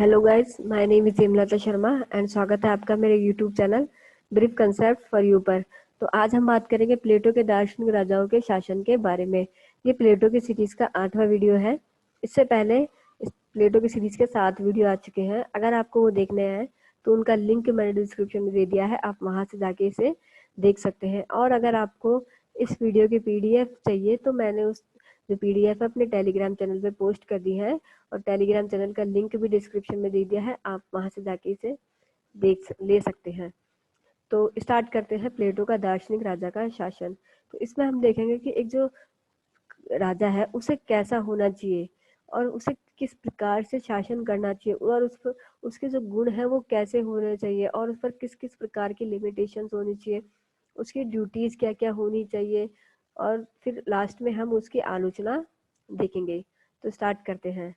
Hello guys, my name is Hemlata Sharma and स्वागत है आपका मेरे YouTube channel brief concept for you पर। तो आज हम बात करेंगे प्लेटो के दार्शनिक राजाओं के शासन के बारे में। ये प्लेटो की सीरीज का 8वां वीडियो है। इससे पहले इस प्लेटो की सीरीज के 7 वीडियो आ चुके हैं। अगर आपको वो देखने हैं तो उनका लिंक मैंने डिस्क्रिप्शन में दे दिया है, आप वहां से जाके इसे देख सकते हैं। और अगर आपको इस वीडियो की पीडीएफ चाहिए तो मैंने उस जो पीडीएफ है अपने टेलीग्राम चैनल पे पोस्ट कर दी है और टेलीग्राम चैनल का लिंक भी डिस्क्रिप्शन में दे दिया है, आप वहां से जाके इसे ले सकते हैं। तो स्टार्ट करते हैं प्लेटो का दार्शनिक राजा का शासन। तो इसमें हम देखेंगे कि एक जो राजा है उसे कैसा होना चाहिए और उसे किस प्रकार से शासन करना चाहिए और उस पर उसके जो गुण है वो कैसे होने चाहिए और उस पर किस किस प्रकार की लिमिटेशंस होनी चाहिए, उसकी ड्यूटीज क्या क्या होनी चाहिए और फिर लास्ट में हम उसकी आलोचना देखेंगे। तो स्टार्ट करते हैं।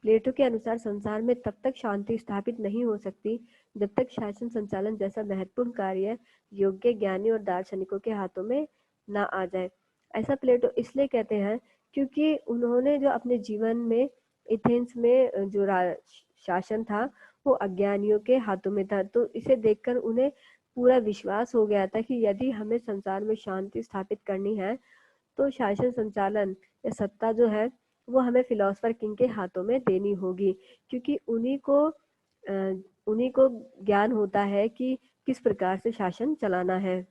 प्लेटो के अनुसार संसार में तब तक शांति स्थापित नहीं हो सकती जब तक शासन संचालन जैसा महत्वपूर्ण कार्य योग्य ज्ञानी और दार्शनिकों के हाथों में ना आ जाए। ऐसा प्लेटो इसलिए कहते हैं क्योंकि उन्होंने जो अपने जीवन में एथेंस में जो शासन था वो अज्ञानियों के हाथों में था। तो इसे देखकर उन्हें पूरा विश्वास हो गया था कि यदि हमें संसार में शांति स्थापित करनी है तो शासन संचालन या सत्ता जो है वो हमें फिलोसफर किंग के हाथों में देनी होगी, क्योंकि उन्हीं को ज्ञान होता है कि किस प्रकार से शासन चलाना है।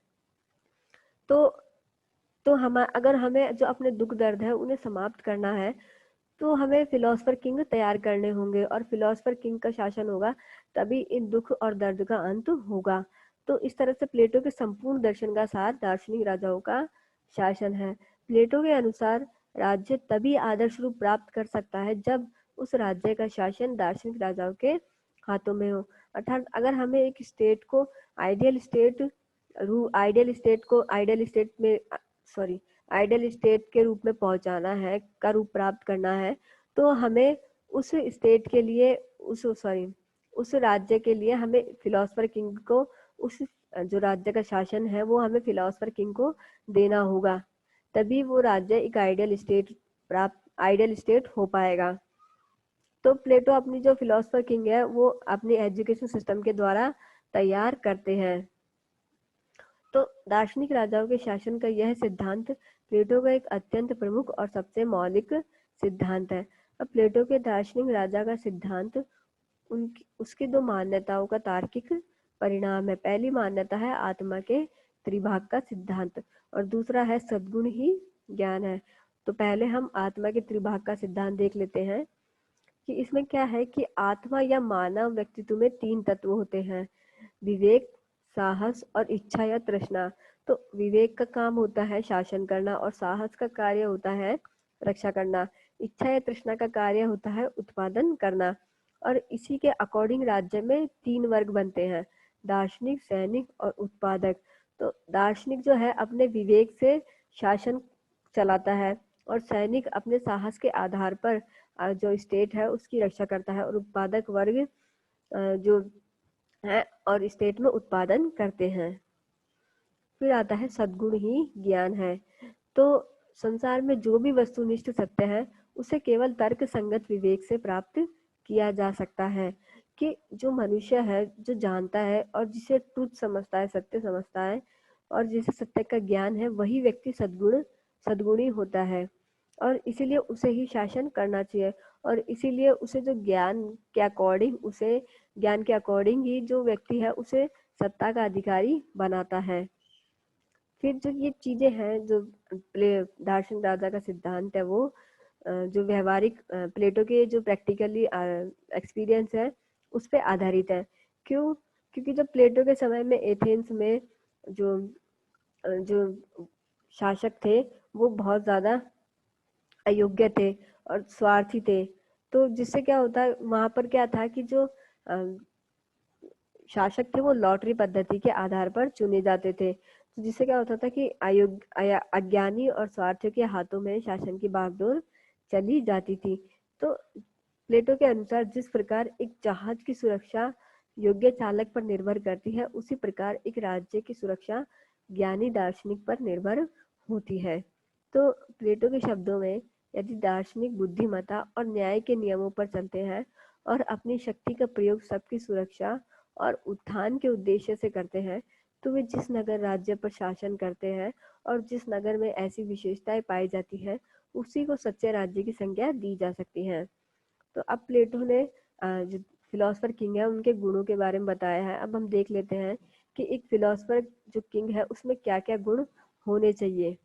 तो हम अगर हमें जो अपने दुख दर्द है उन्हें समाप्त करना है तो हमें फिलोसफर किंग तैयार करने होंगे और फिलोसफर किंग का शासन होगा तभी इन दुख और दर्द का अंत होगा। तो इस तरह से प्लेटो के संपूर्ण दर्शन का सार दार्शनिक राजाओं का शासन है। प्लेटो के अनुसार राज्य तभी आदर्श रूप प्राप्त कर सकता है जब उस राज्य का शासन दार्शनिक राजाओं के हाथों में हो। अर्थात अगर हमें एक स्टेट को आइडियल स्टेट आइडियल स्टेट में सॉरी आइडियल स्टेट के रूप में पहुंचाना है, का रूप प्राप्त करना है, तो हमें उस स्टेट के लिए उस राज्य के लिए हमें फिलोसफर किंग को उस जो राज्य का शासन है वो हमें फिलोसफर किंग को देना होगा, तभी वो राज्य एक आइडियल स्टेट हो पाएगा। तो प्लेटो अपनी जो फिलोसफर किंग है वो अपनी एजुकेशन सिस्टम के द्वारा तैयार करते हैं। तो दार्शनिक राजाओं के शासन का यह सिद्धांत प्लेटो का एक अत्यंत प्रमुख और सबसे मौलिक सिद्धांत है। अब प्लेटो के दार्शनिक राजा का सिद्धांत उसके दो मान्यताओं का तार्किक परिणाम है। पहली मान्यता है आत्मा के त्रिभाग का सिद्धांत और दूसरा है सद्गुण ही ज्ञान है। तो पहले हम आत्मा के त्रिभाग का सिद्धांत देख लेते हैं कि इसमें क्या है कि आत्मा या मानव व्यक्तित्व में 3 तत्व होते हैं, विवेक, साहस और इच्छा या तृष्णा। तो विवेक का काम होता है शासन करना और साहस का कार्य होता है रक्षा करना। इच्छा या तृष्णा का कार्य होता है उत्पादन करना। और इसी के अकॉर्डिंग राज्य में 3 वर्ग बनते हैं, दार्शनिक, सैनिक और उत्पादक। तो दार्शनिक जो है अपने विवेक से शासन चलाता है और सैनिक अपने साहस के आधार पर जो स्टेट है उसकी रक्षा करता है और उत्पादक वर्ग जो है और स्टेट में उत्पादन करते हैं। फिर आता है सद्गुण ही ज्ञान है। तो संसार में जो भी वस्तुनिष्ठ सत्य है उसे केवल तर्क संगत विवेक से प्राप्त किया जा सकता है। कि जो मनुष्य है जो जानता है और जिसे ट्रुथ समझता है, सत्य समझता है और जिसे सत्य का ज्ञान है, वही व्यक्ति सद्गुणी होता है और इसीलिए उसे ही शासन करना चाहिए और इसीलिए उसे जो ज्ञान के अकॉर्डिंग ही जो व्यक्ति है उसे सत्ता का अधिकारी बनाता है। फिर जो ये चीजें हैं जो दार्शनिक राजा का सिद्धांत है वो जो व्यवहारिक प्लेटो के जो प्रैक्टिकली एक्सपीरियंस है उस पे आधारित है। क्यों? क्योंकि जब प्लेटो के समय में एथेंस में जो जो शासक थे वो बहुत ज्यादा अयोग्य थे और स्वार्थी थे। तो जिससे क्या होता है वहां पर क्या था कि जो शासक थे वो लॉटरी पद्धति के आधार पर चुने जाते थे। तो जिससे क्या होता था कि अज्ञानी और स्वार्थियों के हाथों में शासन की बागडोर चली जाती थी। तो प्लेटो के अनुसार जिस प्रकार एक जहाज की सुरक्षा योग्य चालक पर निर्भर करती है, उसी प्रकार एक राज्य की सुरक्षा ज्ञानी दार्शनिक पर निर्भर होती है। तो प्लेटो के शब्दों में यदि दार्शनिक बुद्धिमत्ता और न्याय के नियमों पर चलते हैं और अपनी शक्ति का प्रयोग सबकी सुरक्षा और उत्थान के उद्देश्य से करते हैं, तो वे जिस नगर राज्य पर शासन करते हैं और जिस नगर में ऐसी विशेषताएं पाई जाती है, उसी को सच्चे राज्य की संज्ञा दी जा सकती है। तो अब प्लेटो ने जो फिलोसफर किंग है उनके गुणों के बारे में बताया है। अब हम देख लेते हैं कि एक फिलोसफर जो किंग है उसमें क्या क्या गुण होने चाहिए।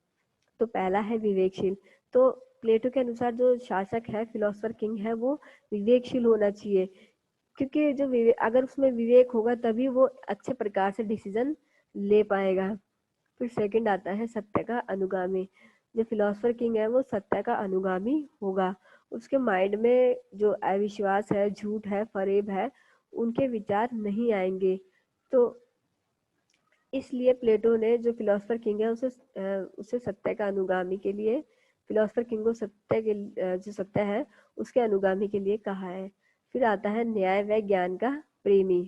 तो पहला है विवेकशील। तो प्लेटो के अनुसार जो शासक है, फिलोसफर किंग है, वो विवेकशील होना चाहिए, क्योंकि जो अगर उसमें विवेक होगा तभी वो अच्छे प्रकार से डिसीजन ले पाएगा। फिर सेकंड आता है सत्य का अनुगामी। जो फिलोसफर किंग है वो सत्य का अनुगामी होगा। उसके माइंड में जो अविश्वास है, झूठ है, फरेब है, उनके विचार नहीं आएंगे। तो इसलिए प्लेटो ने जो फिलोसफर किंग है उसे सत्य का अनुगामी के लिए, फिलोसफर किंग को सत्य के जो सत्य है उसके अनुगामी के लिए कहा है। फिर आता है न्याय व ज्ञान का प्रेमी।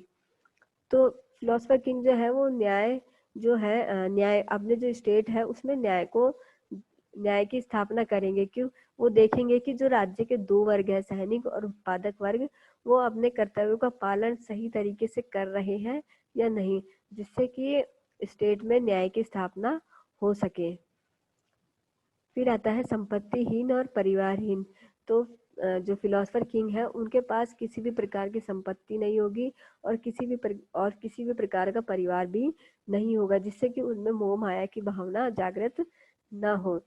तो फिलोसफर किंग जो है वो न्याय जो है न्याय अपने जो स्टेट है उसमें न्याय की स्थापना करेंगे। क्यों? वो देखेंगे कि जो राज्य के दो वर्ग है, सैनिक और उत्पादक वर्ग, वो अपने कर्तव्यों का पालन सही तरीके से कर रहे हैं या नहीं, जिससे कि स्टेट में न्याय की स्थापना हो सके। फिर आता है संपत्तिहीन और परिवारहीन। तो जो फिलोसफर किंग है उनके पास किसी भी प्रकार की संपत्ति नहीं होगी और किसी भी प्रकार का परिवार भी नहीं होगा, जिससे कि उनमें मोह माया की भावना जागृत ना हो।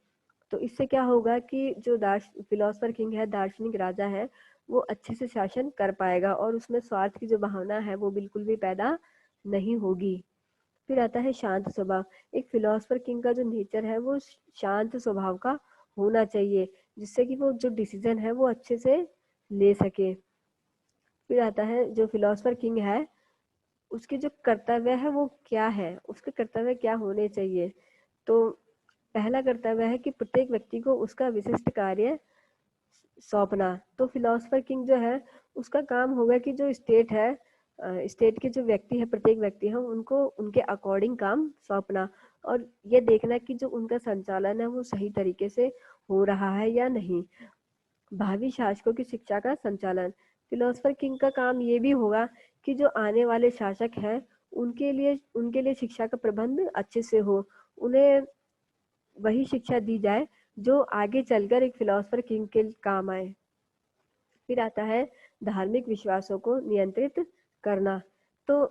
तो इससे क्या होगा कि जो फिलोसफर किंग है, दार्शनिक राजा है, वो अच्छे से शासन कर पाएगा और उसमें स्वार्थ की जो भावना है वो बिल्कुल भी पैदा नहीं होगी। फिर आता है शांत स्वभाव। एक फिलोसफर किंग का जो नेचर है वो शांत स्वभाव का होना चाहिए, जिससे कि वो जो डिसीजन है वो अच्छे से ले सके। फिर आता है जो फिलोसफर किंग है उसके जो कर्तव्य है वो क्या है, उसके कर्तव्य क्या होने चाहिए। तो पहला कर्तव्य है कि प्रत्येक व्यक्ति को उसका विशिष्ट कार्य सौंपना। तो फिलोसफर किंग जो है उसका काम होगा कि जो स्टेट है, स्टेट के जो व्यक्ति है, प्रत्येक व्यक्ति है, उनको उनके अकॉर्डिंग काम सौंपना और ये देखना कि जो उनका संचालन है वो सही तरीके से हो रहा है या नहीं। भावी शासकों की शिक्षा का संचालन। फिलोसफर किंग का काम ये भी होगा कि जो आने वाले शासक हैं उनके लिए शिक्षा का प्रबंध अच्छे से हो, उन्हें वही शिक्षा दी जाए जो आगे चलकर एक फिलोसफर किंग के काम आए। फिर आता है धार्मिक विश्वासों को नियंत्रित करना। तो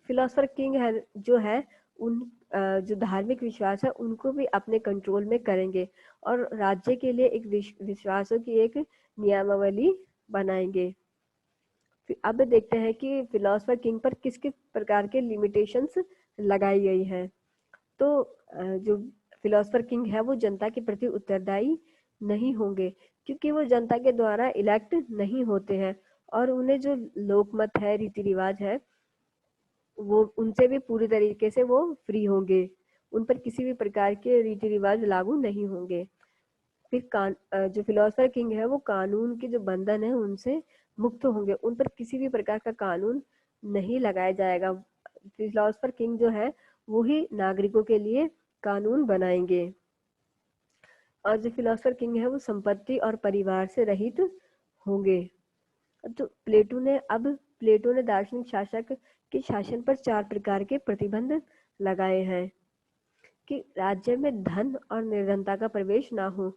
फिलोसफर किंग है जो है उन जो धार्मिक विश्वास है उनको भी अपने कंट्रोल में करेंगे और राज्य के लिए एक विश्वासों की एक नियमावली बनाएंगे। अब देखते हैं कि फिलोसफर किंग पर किस किस प्रकार के लिमिटेशंस लगाई गई है। तो जो फिलोसफर किंग है वो जनता के प्रति उत्तरदायी नहीं होंगे, क्योंकि वो जनता के द्वारा इलेक्ट नहीं होते हैं और उन्हें जो लोकमत है, रीति रिवाज है, वो उनसे भी पूरी तरीके से वो फ्री होंगे। उन पर किसी भी प्रकार के रीति रिवाज लागू नहीं होंगे। फिर जो फिलोसफर किंग है वो कानून के जो बंधन है उनसे मुक्त होंगे, उन पर किसी भी प्रकार का कानून नहीं लगाया जाएगा। फिलोसफर किंग जो है वो ही नागरिकों के लिए कानून बनाएंगे। और जो फिलोसफर किंग है वो संपत्ति और परिवार से रहित होंगे। तो प्लेटो ने दार्शनिक शासक के शासन पर 4 प्रकार के प्रतिबंध लगाए हैं कि राज्य में धन और निर्धनता का प्रवेश ना हो।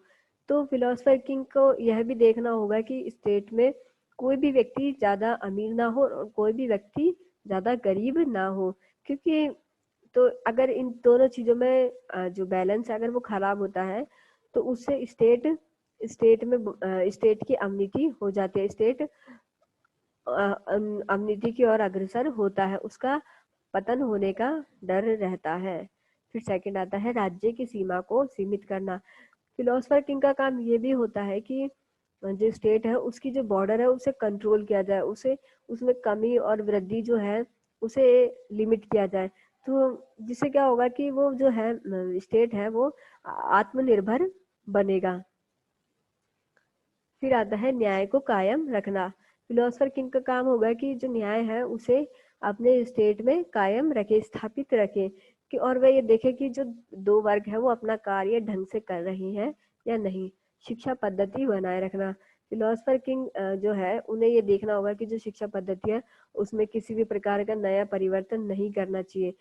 तो फिलोसफर किंग को यह भी देखना होगा कि स्टेट में कोई भी व्यक्ति ज्यादा अमीर ना हो और कोई भी व्यक्ति ज्यादा गरीब ना हो, क्योंकि तो अगर इन दोनों चीजों में जो बैलेंस है अगर वो खराब होता है तो उससे स्टेट की अवनति हो जाती है, स्टेट अवनति की ओर अग्रसर होता है, उसका पतन होने का डर रहता है। फिर सेकंड आता है राज्य की सीमा को सीमित करना। फिलोसफर किंग का काम ये भी होता है कि जो स्टेट है उसकी जो बॉर्डर है उसे कंट्रोल किया जाए, उसे उसमें कमी और वृद्धि जो है उसे लिमिट किया जाए। तो जिससे क्या होगा कि वो जो है स्टेट है वो आत्मनिर्भर बनेगा। फिर आता है न्याय को कायम रखना। फिलोसफर किंग का काम होगा कि जो न्याय है उसे अपने स्टेट में कायम रखे, स्थापित रखे, कि और वह ये देखे कि जो दो वर्ग है वो अपना कार्य ढंग से कर रहे हैं या नहीं। शिक्षा पद्धति बनाए रखना। फिलोसफर किंग जो है उन्हें ये देखना होगा कि जो शिक्षा पद्धति है उसमें किसी भी प्रकार का नया परिवर्तन नहीं करना चाहिए,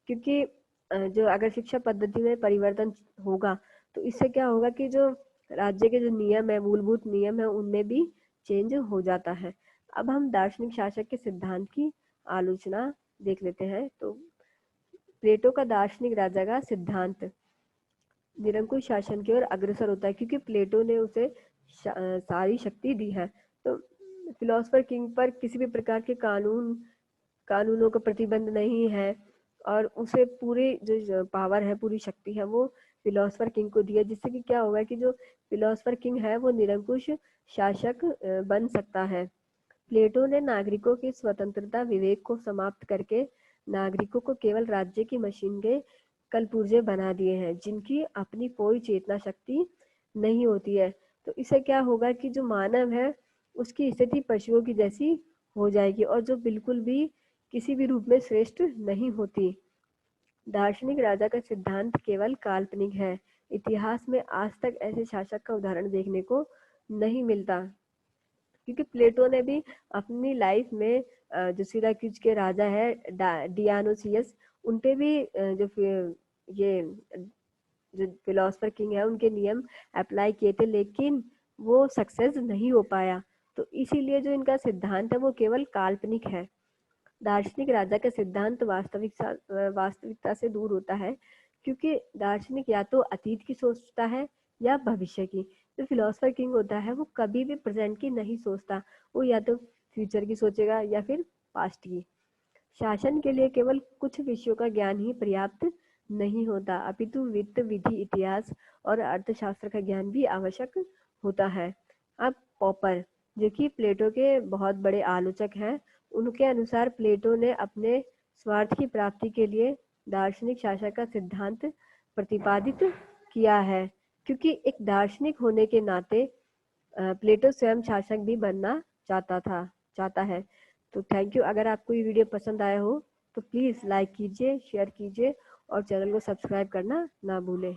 क्योंकि जो अगर शिक्षा पद्धति में परिवर्तन होगा तो इससे क्या होगा कि जो राज्य के जो नियम है, मूलभूत नियम है, उनमें भी चेंज हो जाता है। अब हम दार्शनिक शासक के सिद्धांत की आलोचना देख लेते हैं। तो प्लेटो का दार्शनिक राजा का सिद्धांत निरंकुश शासन की ओर अग्रसर होता है, क्योंकि प्लेटो ने उसे सारी शक्ति दी है। तो फिलोसफर किंग पर किसी भी प्रकार के कानूनों का प्रतिबंध नहीं है, और उसे पूरी जो पावर है, पूरी शक्ति है, वो फिलोसफर किंग को दी है, जिससे कि क्या होगा कि जो फिलोसफर किंग है वो निरंकुश शासक बन सकता है। प्लेटो ने नागरिकों की स्वतंत्रता विवेक को समाप्त करके नागरिकों को केवल राज्य की मशीन के कलपुर्जे बना दिए हैं, जिनकी अपनी कोई चेतना शक्ति नहीं होती है। तो इससे क्या होगा कि जो मानव है उसकी स्थिति पशुओं की जैसी हो जाएगी, और जो बिल्कुल भी किसी भी रूप में श्रेष्ठ नहीं होती। दार्शनिक राजा का सिद्धांत केवल काल्पनिक है। इतिहास में आज तक ऐसे शासक का उदाहरण देखने को नहीं मिलता, क्योंकि प्लेटो ने भी अपनी लाइफ में जो सिराक्यूज के राजा है डियानुसियस, उनपे भी ये जो फिलोसफर किंग है उनके नियम अप्लाई किए थे, लेकिन वो सक्सेस नहीं हो पाया। तो इसीलिए जो इनका सिद्धांत है वो केवल काल्पनिक है। दार्शनिक राजा का सिद्धांत वास्तविकता से दूर होता है, क्योंकि दार्शनिक या तो अतीत की सोचता है या भविष्य की। जो फिलोसफर किंग होता है वो कभी भी प्रेजेंट की नहीं सोचता, वो या तो फ्यूचर की सोचेगा या फिर पास्ट की। शासन के लिए केवल कुछ विषयों का ज्ञान ही पर्याप्त नहीं होता, अपितु वित्त, विधि, इतिहास और अर्थशास्त्र का ज्ञान भी आवश्यक होता है। अब पॉपर, जो कि प्लेटो के बहुत बड़े आलोचक हैं, उनके अनुसार प्लेटो ने अपने स्वार्थ की प्राप्ति के लिए दार्शनिक शासक का सिद्धांत प्रतिपादित किया है, क्योंकि एक दार्शनिक होने के नाते प्लेटो स्वयं शासक भी बनना चाहता है। तो थैंक यू। अगर आपको ये वीडियो पसंद आया हो तो प्लीज़ लाइक कीजिए, शेयर कीजिए और चैनल को सब्सक्राइब करना ना भूलें।